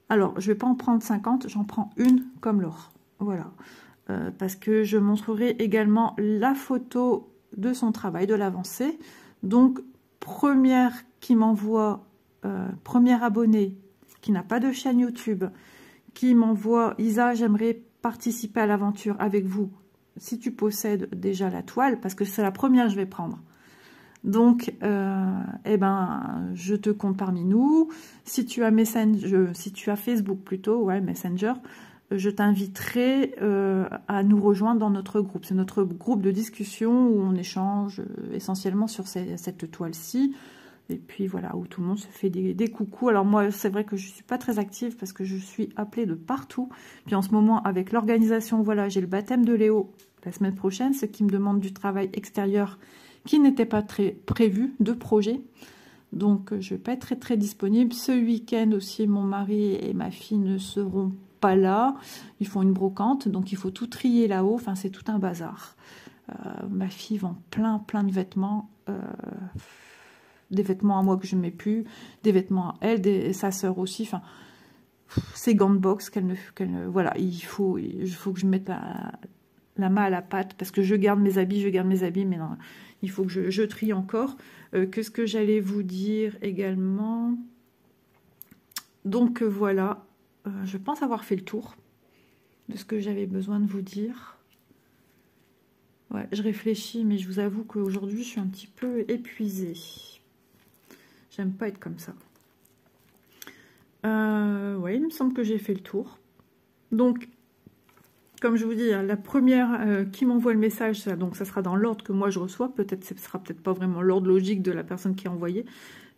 Alors, je ne vais pas en prendre 50, j'en prends une comme Laure. Voilà. Parce que je montrerai également la photo de son travail, de l'avancée. Donc, première qui m'envoie, première abonnée qui n'a pas de chaîne YouTube, qui m'envoie « Isa, j'aimerais participer à l'aventure avec vous. Si tu possèdes déjà la toile, parce que c'est la première que je vais prendre. » Donc, je te compte parmi nous. Si tu as Facebook plutôt, ouais, Messenger, je t'inviterai à nous rejoindre dans notre groupe. C'est notre groupe de discussion où on échange essentiellement sur cette toile-ci. Et puis voilà, où tout le monde se fait des coucous. Alors moi, c'est vrai que je ne suis pas très active parce que je suis appelée de partout. Puis en ce moment, avec l'organisation, voilà, j'ai le baptême de Léo la semaine prochaine, ce qui me demande du travail extérieur qui n'était pas très prévu, de projet. Donc je ne vais pas être très disponible. Ce week-end aussi, mon mari et ma fille ne seront pas là. Ils font une brocante, donc il faut tout trier là-haut. Enfin, c'est tout un bazar. Ma fille vend plein de vêtements. Des vêtements à moi que je ne mets plus, des vêtements à elle, sa sœur aussi, enfin, ses gants de boxe voilà, il faut que je mette la main à la pâte, parce que je garde mes habits, mais non, il faut que je trie encore. Qu'est-ce que j'allais vous dire également? Donc voilà, je pense avoir fait le tour de ce que j'avais besoin de vous dire. Ouais, je réfléchis, mais je vous avoue qu'aujourd'hui, je suis un petit peu épuisée. J'aime pas être comme ça. Ouais, il me semble que j'ai fait le tour. Donc, comme je vous dis, la première qui m'envoie le message, ça sera dans l'ordre que moi je reçois. Peut-être ce sera peut-être pas vraiment l'ordre logique de la personne qui a envoyé.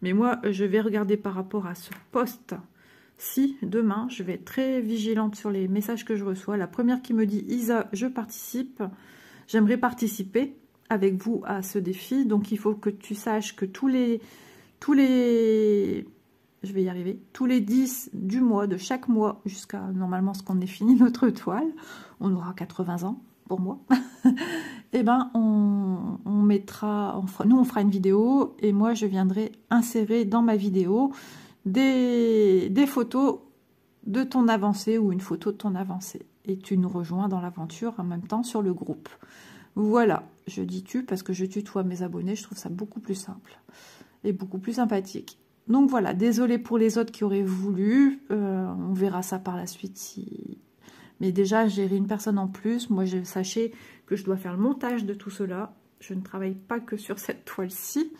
Mais moi, je vais regarder par rapport à ce post. Si, demain, je vais être très vigilante sur les messages que je reçois. La première qui me dit « Isa, je participe. J'aimerais participer avec vous à ce défi. Donc, il faut que tu saches que tous les je vais y arriver, tous les 10 du mois, de chaque mois, jusqu'à normalement ce qu'on ait fini notre toile, on aura 80 ans pour moi, et ben on mettra, nous on fera une vidéo, et moi je viendrai insérer dans ma vidéo des photos de ton avancée, ou une photo de ton avancée, et tu nous rejoins dans l'aventure en même temps sur le groupe. Voilà, je dis tu parce que je tutoie mes abonnés, je trouve ça beaucoup plus simple et beaucoup plus sympathique. Donc voilà, désolée pour les autres qui auraient voulu, on verra ça par la suite. Mais déjà, j'ai une personne en plus. Moi, sachez que je dois faire le montage de tout cela. Je ne travaille pas que sur cette toile-ci.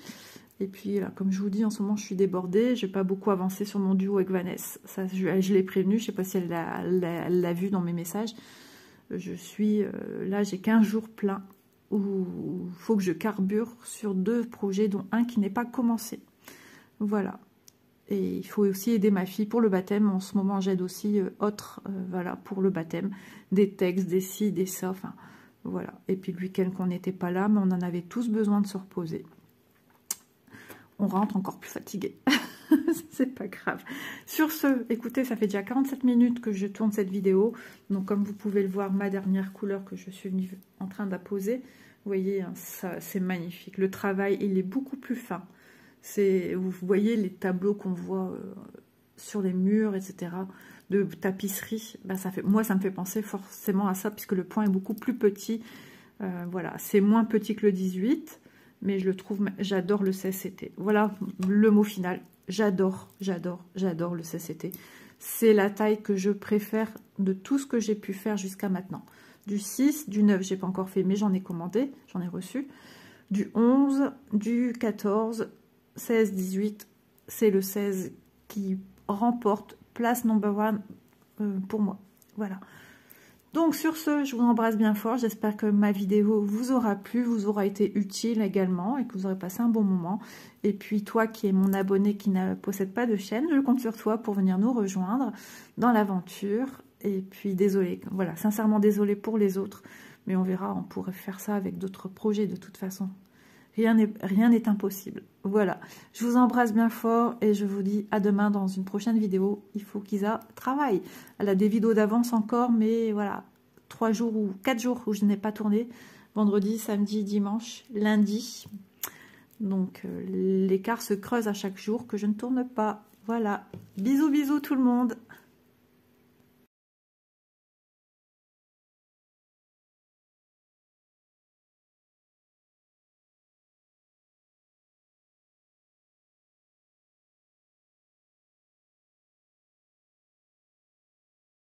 Et puis, là, comme je vous dis, en ce moment, je suis débordée. Je n'ai pas beaucoup avancé sur mon duo avec Vanessa. Ça, je l'ai prévenue. Je ne sais pas si elle l'a vu dans mes messages. Je suis... là, j'ai 15 jours pleins où il faut que je carbure sur 2 projets, dont un qui n'est pas commencé. Voilà. Et il faut aussi aider ma fille pour le baptême. En ce moment, j'aide aussi voilà, pour le baptême. Des textes, des ci, des ça, enfin, voilà. Et puis le week-end qu'on n'était pas là, mais on en avait tous besoin de se reposer. On rentre encore plus fatigué. C'est pas grave. Sur ce, écoutez, ça fait déjà 47 minutes que je tourne cette vidéo. Donc, comme vous pouvez le voir, ma dernière couleur que je suis en train d'apposer, vous voyez, hein, ça, c'est magnifique. Le travail, il est beaucoup plus fin. Vous voyez les tableaux qu'on voit sur les murs, etc., de tapisserie. Ben, moi, ça me fait penser forcément à ça, puisque le point est beaucoup plus petit. Voilà, c'est moins petit que le 18, mais je le trouve, j'adore le CSCT. Voilà le mot final. J'adore le CSCT. C'est la taille que je préfère de tout ce que j'ai pu faire jusqu'à maintenant. Du 6, du 9, j'ai pas encore fait, mais j'en ai commandé, j'en ai reçu. Du 11, du 14, 16, 18, c'est le 16 qui remporte place number 1 pour moi. Voilà. Donc sur ce, je vous embrasse bien fort. J'espère que ma vidéo vous aura plu, vous aura été utile également et que vous aurez passé un bon moment. Et puis toi qui es mon abonné qui ne possède pas de chaîne, je compte sur toi pour venir nous rejoindre dans l'aventure. Et puis désolé, voilà, sincèrement désolé pour les autres, mais on verra, on pourrait faire ça avec d'autres projets de toute façon. Rien n'est impossible. Voilà, je vous embrasse bien fort et je vous dis à demain dans une prochaine vidéo. Il faut qu'Isa travaille. Elle a des vidéos d'avance encore, mais voilà, 3 jours ou 4 jours où je n'ai pas tourné. Vendredi, samedi, dimanche, lundi. Donc l'écart se creuse à chaque jour que je ne tourne pas. Voilà, bisous bisous tout le monde.